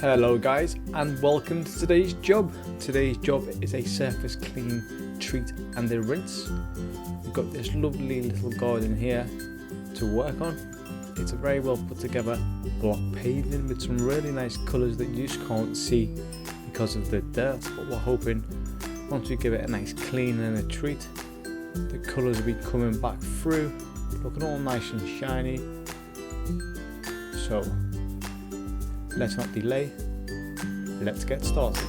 Hello guys, and welcome to today's job. Today's job is a surface clean, treat and a rinse. We've got this lovely little garden here to work on. It's a very well put together block paving with some really nice colours that you just can't see because of the dirt, but we're hoping once we give it a nice clean and a treat, the colours will be coming back through, looking all nice and shiny. So let's not delay, let's get started.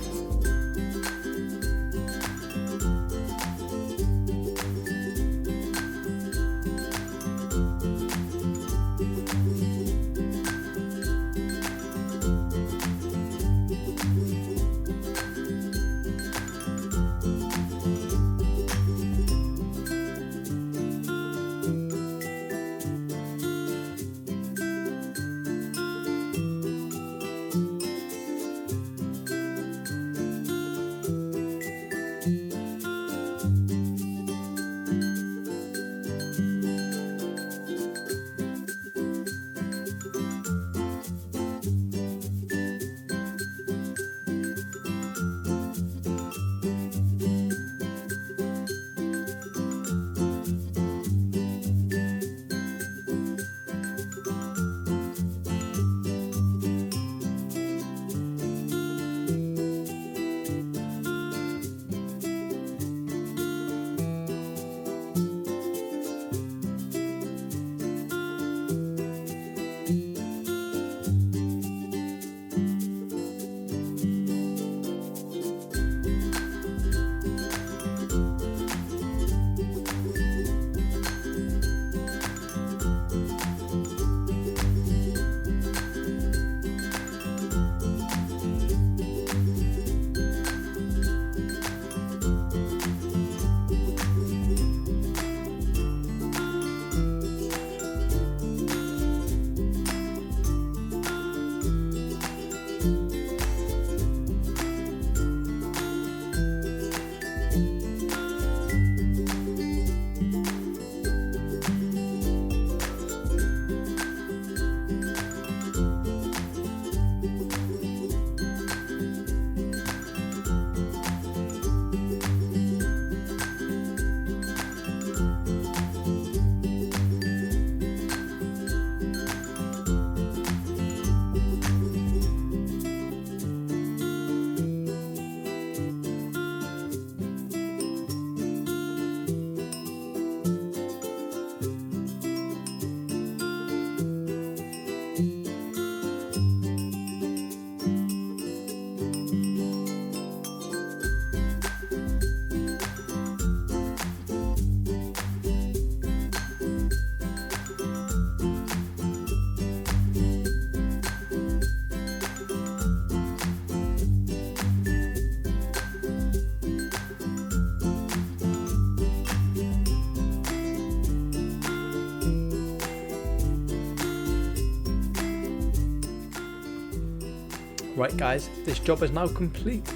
Right guys, this job is now complete.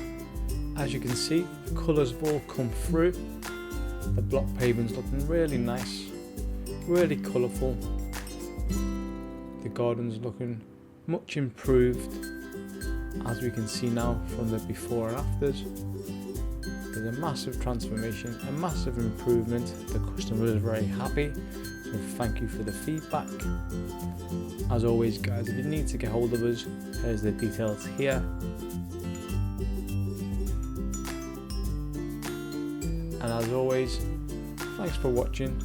As you can see, the colours have all come through. The block paving's looking really nice, really colourful. The garden's looking much improved, as we can see now from the before and afters. There's a massive transformation, a massive improvement. The customer is very happy, so thank you for the feedback. As always guys, if you need to get hold of us, here's the details here. And as always, thanks for watching,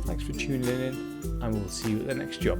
thanks for tuning in, and we'll see you at the next job.